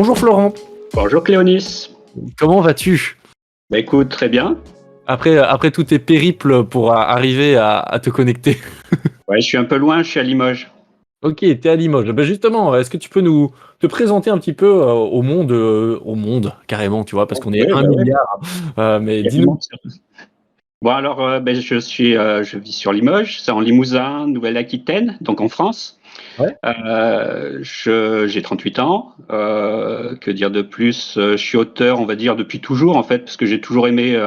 Bonjour Florent, Bonjour Cléonis. comment vas-tu? Bah écoute, très bien. Après tous tes périples pour arriver à te connecter. Ouais, je suis un peu loin, je suis à Limoges. Ok, t'es à Limoges. Ben justement, est-ce que tu peux nous te présenter un petit peu au monde carrément, tu vois, parce qu'on est Oui, un bah ouais, milliard. Mais il y a du dis-nous. monde. Bon alors, je vis sur Limoges, c'est en Limousin, Nouvelle-Aquitaine, donc en France. Ouais. J'ai 38 ans. Que dire de plus? Je suis auteur, on va dire, depuis toujours en fait, parce que j'ai toujours aimé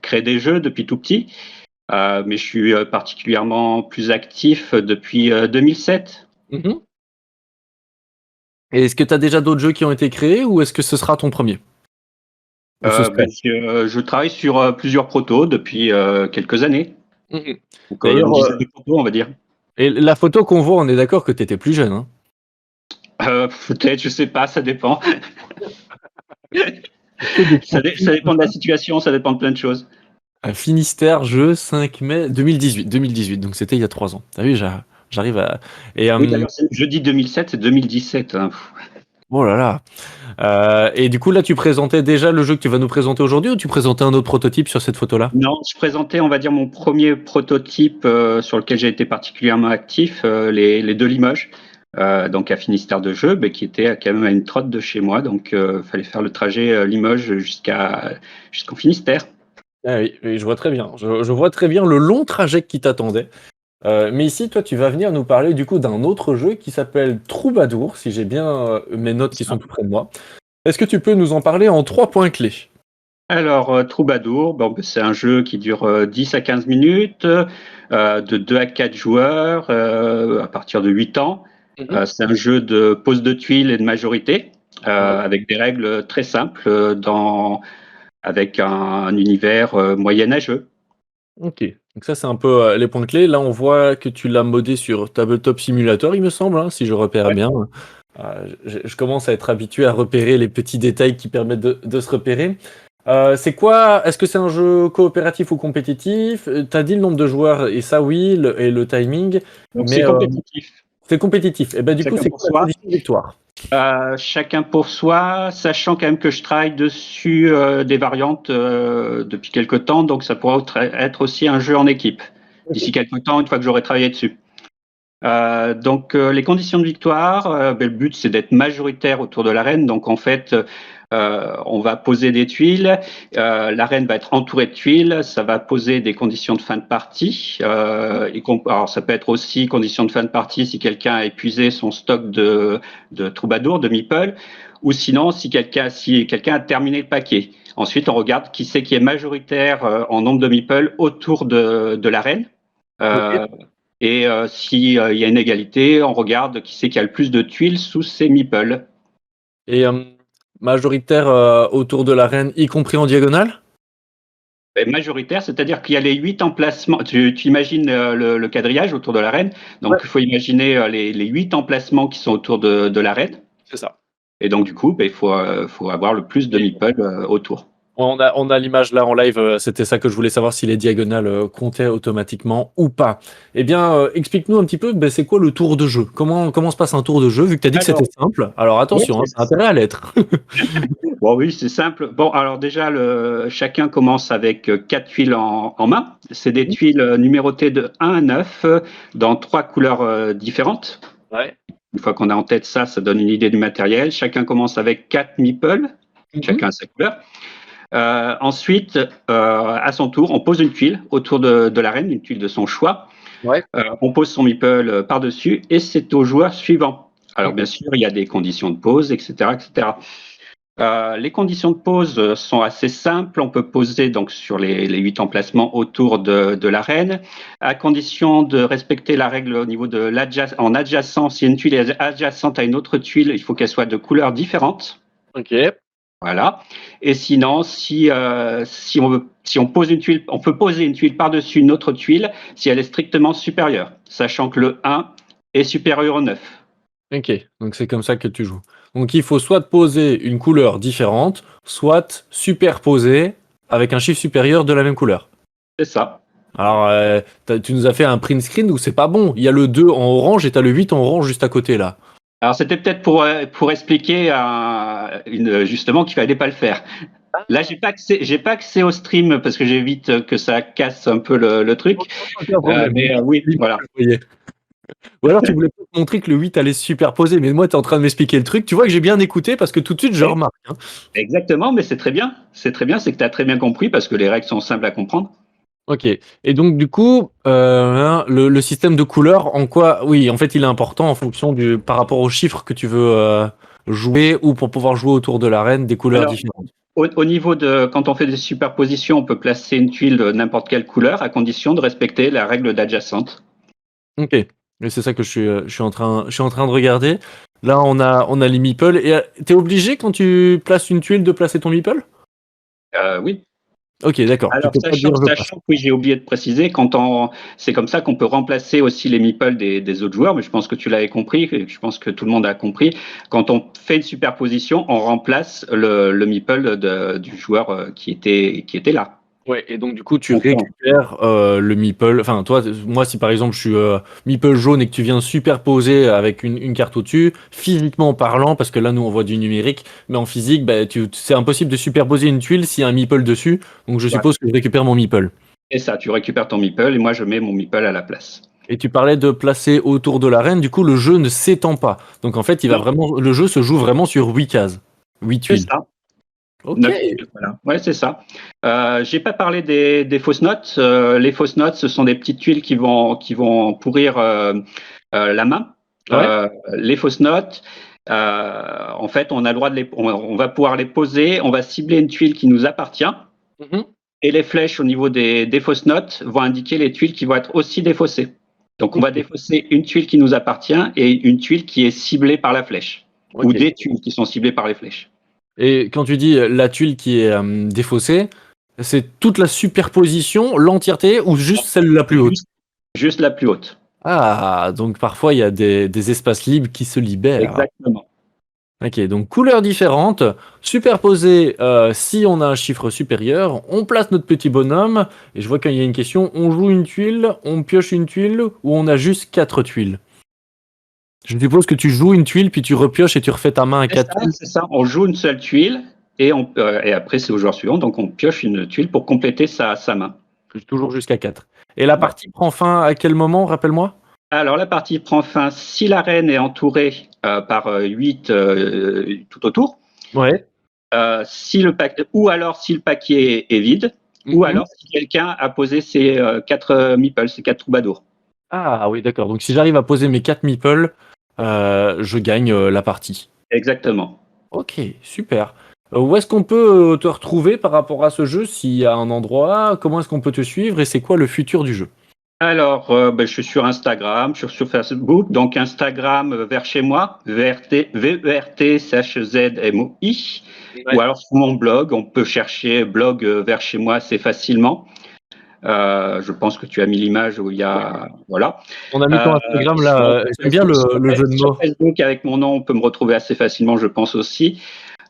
créer des jeux depuis tout petit. Mais je suis particulièrement plus actif depuis 2007. Mhm. Et est-ce que tu as déjà d'autres jeux qui ont été créés ou est-ce que ce sera ton premier? Ou ce serait? Je travaille sur plusieurs protos depuis quelques années. Mhm. Donc D'ailleurs, une dizaine de protos, on va dire. et la photo qu'on voit, on est d'accord que tu étais plus jeune, hein? Peut-être, je sais pas, ça dépend. Que des Ça profils. dépend de la situation, ça dépend de plein de choses. À Finistère, jeu 5 mai 2018. 2018, donc c'était il y a 3 ans. T'as vu, j'arrive à. Et Oui, d'ailleurs, je dis 2007, c'est 2017. Hein. oh là là. Et du coup, là, tu présentais déjà le jeu que tu vas nous présenter aujourd'hui ou tu présentais un autre prototype sur cette photo-là? Non, je présentais, on va dire, mon premier prototype sur lequel j'ai été particulièrement actif, les deux Limoges, donc à Finistère de Jeux, mais qui était quand même à une trotte de chez moi, donc il fallait faire le trajet Limoges jusqu'en Finistère. Ah oui, oui, je vois très bien. Je vois très bien le long trajet qui t'attendait. Mais ici, toi, tu vas venir nous parler du coup d'un autre jeu qui s'appelle Troubadour, si j'ai bien mes notes qui sont tout près de moi. Est-ce que tu peux nous en parler en 3 points clés? Alors, Troubadour, bon, ben, c'est un jeu qui dure 10 à 15 minutes, de 2 à 4 joueurs, à partir de 8 ans. Mhm. C'est un jeu de pose de tuiles et de majorité, Ouais. avec des règles très simples, avec un univers moyenâgeux. Ok, donc ça c'est un peu les points clés. Là on voit que tu l'as modé sur Tabletop Simulator, il me semble, hein, si je repère Ouais. bien. Je commence à être habitué à repérer les petits détails qui permettent de se repérer. C'est quoi? Est-ce que c'est un jeu coopératif ou compétitif? T'as dit le nombre de joueurs, et ça oui, et le timing, Donc, mais c'est compétitif, c'est compétitif. Et ben du coup, chacun c'est pour quoi la soi. condition de victoire? Chacun pour soi, sachant quand même que je travaille dessus des variantes depuis quelque temps, donc ça pourra être aussi un jeu en équipe d'ici quelque temps, une fois que j'aurai travaillé dessus. Les conditions de victoire, le but c'est d'être majoritaire autour de l'arène. Donc en fait, on va poser des tuiles, l'arène va être entourée de tuiles, ça va poser des conditions de fin de partie. Alors ça peut être aussi conditions de fin de partie si quelqu'un a épuisé son stock de troubadour, de meeple, ou sinon si quelqu'un a terminé le paquet. Ensuite, on regarde qui c'est qui est majoritaire en nombre de meeple autour de l'arène. Ok. Euh, s'il y a une égalité, on regarde qui c'est qui a le plus de tuiles sous ces meeples. Et majoritaire autour de l'arène, y compris en diagonale? Et majoritaire, c'est-à-dire qu'il y a les 8 emplacements. Tu imagines le quadrillage autour de l'arène. Ouais, Donc, il faut imaginer les 8 emplacements qui sont autour de l'arène. c'est ça. Et donc, du coup, faut avoir le plus de meeples autour. On a l'image là en live, c'était ça que je voulais savoir si les diagonales comptaient automatiquement ou pas. Eh bien, explique-nous un petit peu, ben, c'est quoi le tour de jeu? Comment se passe un tour de jeu, vu que tu as dit que c'était Alors, simple? Alors oui, attention, hein, ça a intérêt à l'être. bon, oui, c'est simple. Bon, alors déjà, chacun commence avec 4 tuiles en main. C'est des tuiles numérotées de 1 à 9 dans 3 couleurs différentes. Ouais. Une fois qu'on a en tête ça, ça donne une idée du matériel. Chacun commence avec 4 meeples, Mhm. chacun a sa couleur. Ensuite, à son tour, on pose une tuile autour de l'arène, une tuile de son choix. Ouais. On pose son meeple par-dessus et c'est au joueur suivant. Alors bien Mhm. sûr, il y a des conditions de pose, etc., etc. Les conditions de pose sont assez simples. On peut poser donc sur les 8 emplacements autour de l'arène, à condition de respecter la règle au niveau de en adjacence. Si une tuile est adjacente à une autre tuile, il faut qu'elle soit de couleurs différentes. Ok. Voilà. Et sinon, si on pose une tuile, on peut poser une tuile par-dessus une autre tuile si elle est strictement supérieure, sachant que le 1 est supérieur au 9. Ok, donc c'est comme ça que tu joues. Donc il faut soit poser une couleur différente, soit superposer avec un chiffre supérieur de la même couleur. C'est ça. Alors, tu nous as fait un print screen où c'est pas bon. Il y a le 2 en orange et t'as le 8 en orange juste à côté là. Alors c'était peut-être pour expliquer justement qu'il fallait pas le faire. Là, j'ai pas accès au stream parce que j'évite que ça casse un peu le truc. Aucun problème. Mais oui, voilà. Ou alors tu voulais pas te montrer que le 8 allait se superposer, mais moi tu es en train de m'expliquer le truc. Tu vois que j'ai bien écouté parce que tout de suite je Et- remarque, hein. Exactement, mais c'est très bien. C'est très bien, c'est que tu as très bien compris parce que les règles sont simples à comprendre. Ok. Et donc du coup, hein, le système de couleurs, en quoi, oui, en fait, il est important en fonction par rapport aux chiffres que tu veux jouer ou pour pouvoir jouer autour de l'arène, des couleurs Alors, différentes. au niveau de quand on fait des superpositions, on peut placer une tuile de n'importe quelle couleur à condition de respecter la règle d'adjacente. Ok. Et c'est ça que je suis en train de regarder. Là, on a les meeples. Et t'es obligé quand tu places une tuile de placer ton meeple? Oui. Ok, d'accord. Tu Alors, peux pas dire je passe. sachant que oui, j'ai oublié de préciser, c'est comme ça qu'on peut remplacer aussi les meeples des autres joueurs, mais je pense que tu l'avais compris, et je pense que tout le monde a compris. Quand on fait une superposition, on remplace le meeple du joueur qui était là. Ouais, et donc du coup, tu Donc, récupères le meeple. Enfin, toi, moi, si par exemple je suis meeple jaune et que tu viens superposer avec une carte au-dessus, physiquement parlant, parce que là, nous, on voit du numérique, mais en physique, bah, c'est impossible de superposer une tuile s'il y a un meeple dessus. Donc je ouais. suppose que je récupère mon meeple. Et ça, tu récupères ton meeple et moi, je mets mon meeple à la place. Et tu parlais de placer autour de l'arène, du coup, le jeu ne s'étend pas. Donc en fait, Non, le jeu se joue vraiment sur 8 cases, 8 c'est tuiles. ça. Ok. 9 tuiles, voilà. Ouais, c'est ça. J'ai pas parlé des fausses notes. Les fausses notes, ce sont des petites tuiles qui vont pourrir la main. Ouais. Les fausses notes, en fait, on a le droit on va pouvoir les poser. On va cibler une tuile qui nous appartient. Mhm. Et les flèches au niveau des fausses notes vont indiquer les tuiles qui vont être aussi défaussées. Donc, on va Ok. défausser une tuile qui nous appartient et une tuile qui est ciblée par la flèche. Ou Ok. des tuiles qui sont ciblées par les flèches. Et quand tu dis la tuile qui est défaussée, c'est toute la superposition, l'entièreté ou juste celle la plus haute? Juste, juste la plus haute. Ah, donc parfois il y a des espaces libres qui se libèrent. Exactement. Ok, donc couleurs différentes, superposées si on a un chiffre supérieur, on place notre petit bonhomme, et je vois qu'il y a une question, on joue une tuile, on pioche une tuile, ou on a juste 4 tuiles? Je suppose que tu joues une tuile, puis tu repioches et tu refais ta main à C'est 4 ça, tuiles. c'est ça. On joue une seule tuile et après, c'est au joueur suivant. Donc, on pioche une tuile pour compléter sa main. Toujours jusqu'à 4. Et la Ouais. partie prend fin à quel moment, rappelle-moi? Alors, la partie prend fin si l'arène est entourée par 8 tout autour. Ouais. Ou alors si le paquet est vide, ou Mhm. alors si quelqu'un a posé ses 4 meeples, ses 4 troubadours. Ah oui, d'accord. Donc si j'arrive à poser mes 4 meeples, je gagne la partie. Exactement. Ok, super. Où est-ce qu'on peut te retrouver par rapport à ce jeu? S'il y a un endroit, comment est-ce qu'on peut te suivre et c'est quoi le futur du jeu? Alors, je suis sur Instagram, je suis sur Facebook. Donc, Instagram, vers chez moi, VERTCHZMOI. Ou Ouais. alors sur mon blog, on peut chercher blog vers chez moi assez facilement. Je pense que tu as mis l'image où il y a. Voilà. On a mis ton Euh, Instagram sur, là, j'aime bien le jeu de sur mots. Facebook, avec mon nom, on peut me retrouver assez facilement, je pense aussi.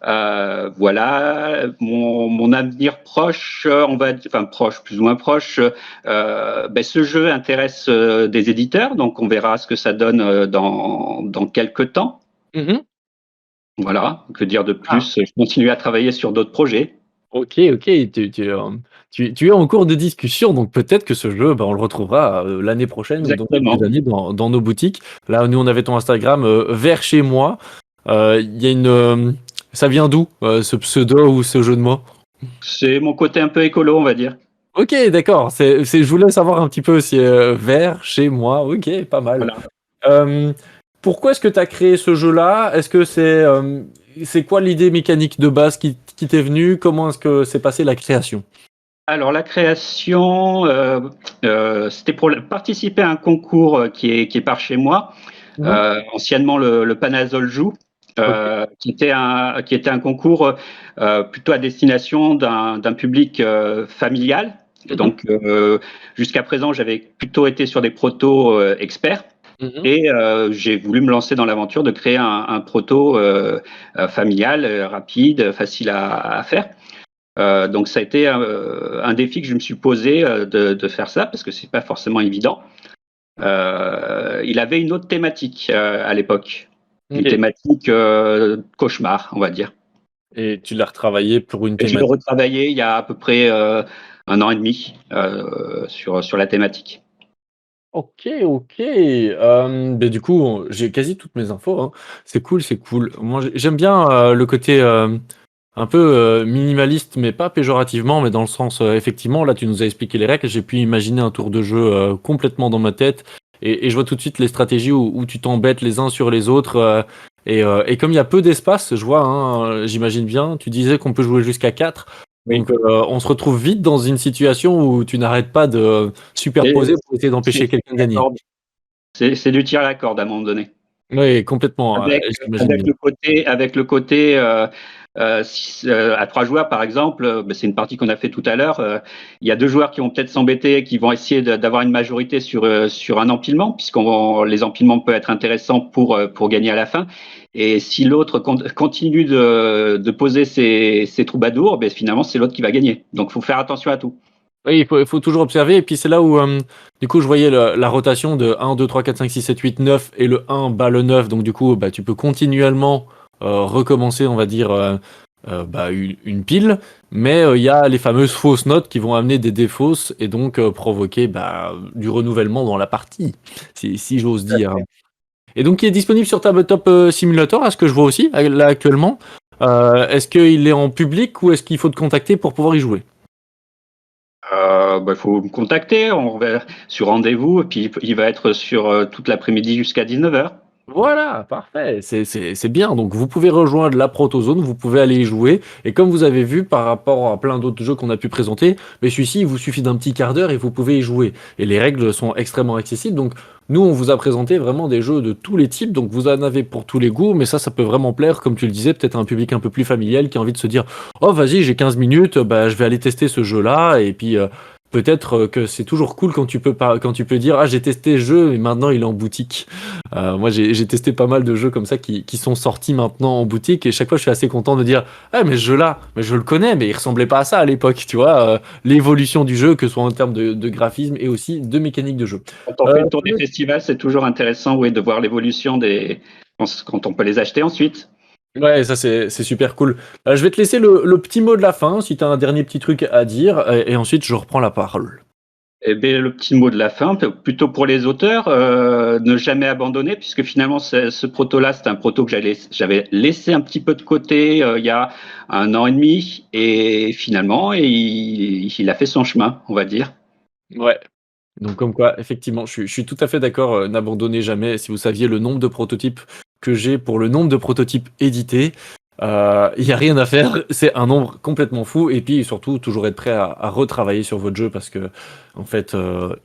Voilà, mon avenir proche, enfin proche, plus ou moins proche. Ce jeu intéresse des éditeurs, donc on verra ce que ça donne dans quelques temps. Mhm. Voilà, que dire de Ah, plus? Je continue à travailler sur d'autres projets. ok, ok. Tu es en cours de discussion, donc peut-être que ce jeu, bah, on le retrouvera l'année prochaine ou dans quelques Exactement. années dans nos boutiques. Là, nous, on avait ton Instagram vers chez moi. Il y a ça vient d'où ce pseudo ou ce jeu de mots? C'est mon côté un peu écolo, on va dire. Ok, d'accord. Je voulais savoir un petit peu si vers chez moi. Ok, pas mal. Voilà. Euh, Pourquoi est-ce que tu as créé ce jeu-là? Est-ce que c'est quoi l'idée mécanique de base qui t'est venue? Comment est-ce que s'est passée la création? Alors la création, c'était pour participer à un concours qui est par chez moi, Mhm. anciennement le Panazol Joue, Ok. qui était un concours plutôt à destination d'un public familial. Et Mhm. donc jusqu'à présent, j'avais plutôt été sur des protos experts. Mhm. Et j'ai voulu me lancer dans l'aventure de créer un proto familial, rapide, facile à faire. Donc ça a été un défi que je me suis posé de faire ça parce que c'est pas forcément évident. Il avait une autre thématique à l'époque. une OK. thématique cauchemar, on va dire. Et tu l'as retravaillé pour une Et je l'ai thématique. retravaillé il y a à peu près 1 an et demi sur la thématique. OK, OK. Beh, du coup, j'ai quasi toutes mes infos, hein. C'est cool, c'est cool. Moi, j'aime bien, le côté, un peu, minimaliste, mais pas péjorativement, mais dans le sens, effectivement, là, tu nous as expliqué les règles, j'ai pu imaginer un tour de jeu, complètement dans ma tête et je vois tout de suite les stratégies où tu t'embêtes les uns sur les autres, et comme il y a peu d'espace, je vois, hein, j'imagine bien, tu disais qu'on peut jouer jusqu'à 4, Oui. donc on se retrouve vite dans une situation où tu n'arrêtes pas de Et superposer pour essayer c'est d'empêcher quelqu'un de gagner. c'est du tir à la corde à un moment donné. Oui, complètement, j'imagine Avec bien. le côté à 3 joueurs par exemple, bah, c'est une partie qu'on a fait tout à l'heure. Il y a 2 joueurs qui vont peut-être s'embêter, qui vont essayer d'avoir une majorité sur un empilement, les empilements peuvent être intéressants pour gagner à la fin. Et si l'autre continue de poser ses troubadours, ben finalement c'est l'autre qui va gagner. Donc il faut faire attention à tout. Oui, il faut toujours observer et puis c'est là où, du coup, je voyais le la rotation de 1, 2, 3, 4, 5, 6, 7, 8, 9 et le 1 bat le 9, donc du coup, bah, tu peux continuellement, recommencer, on va dire, bah, une pile, mais il y a les fameuses fausses notes qui vont amener des défausses et donc provoquer, bah, du renouvellement dans la partie, si j'ose dire. Et donc il est disponible sur Tabletop Simulator, à ce que je vois aussi, là, actuellement. Est-ce qu'il est en public ou est-ce qu'il faut te contacter pour pouvoir y jouer? Bah, faut me contacter, on va sur rendez-vous et puis il va être sur, toute l'après-midi jusqu'à 19h. Voilà, parfait, c'est bien. Donc vous pouvez rejoindre la protozone, vous pouvez aller y jouer. Et comme vous avez vu par rapport à plein d'autres jeux qu'on a pu présenter, mais celui-ci, il vous suffit d'un petit quart d'heure et vous pouvez y jouer. Et les règles sont extrêmement accessibles. Donc nous, on vous a présenté vraiment des jeux de tous les types. Donc vous en avez pour tous les goûts, mais ça peut vraiment plaire, comme tu le disais, peut-être à un public un peu plus familial qui a envie de se dire, oh vas-y, j'ai 15 minutes, bah, je vais aller tester ce jeu-là. Et puis peut-être que c'est toujours cool quand tu peux quand tu peux dire, ah j'ai testé ce jeu et maintenant il est en boutique. Moi, j'ai testé pas mal de jeux comme ça qui sont sortis maintenant en boutique et chaque fois, je suis assez content de dire, ah mais ce jeu-là, mais je le connais, mais il ressemblait pas à ça à l'époque, tu vois. L'évolution du jeu, que ce soit en termes de graphisme et aussi de mécanique de jeu. Quand on Euh, fait une tournée festival, c'est toujours intéressant, oui, de voir l'évolution quand on peut les acheter ensuite. ouais, ça c'est super cool. Je vais te laisser le petit mot de la fin, si tu as un dernier petit truc à dire, et ensuite je reprends la parole. Eh beh, le petit mot de la fin, plutôt pour les auteurs, ne jamais abandonner puisque finalement ce proto-là, c'est un proto que j'avais laissé un petit peu de côté, il y a 1 an et demi et finalement il a fait son chemin, on va dire. Ouais. Donc comme quoi, effectivement, je suis tout à fait d'accord, n'abandonnez jamais. Si vous saviez le nombre de prototypes que j'ai pour le nombre de prototypes édités, il y a rien à faire. C'est un nombre complètement fou et puis surtout toujours être prêt à retravailler sur votre jeu parce que en fait,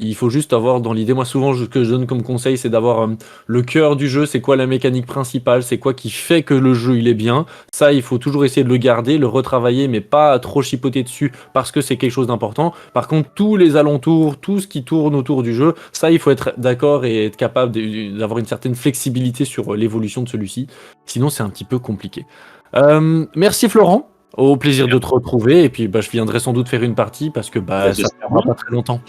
il faut juste avoir dans l'idée moi souvent ce que je donne comme conseil, c'est d'avoir, le cœur du jeu, c'est quoi la mécanique principale, c'est quoi qui fait que le jeu il est bien. Ça, il faut toujours essayer de le garder, le retravailler, mais pas trop chipoter dessus parce que c'est quelque chose d'important. Par contre, tous les alentours, tout ce qui tourne autour du jeu, ça, il faut être d'accord et être capable d'avoir une certaine flexibilité sur l'évolution de celui-ci. Sinon, c'est un petit peu compliqué. Merci Florent. Au plaisir de te retrouver. Et puis, bah, je viendrai sans doute faire une partie parce que bah, ça ne J'espère prendra bien. pas très longtemps.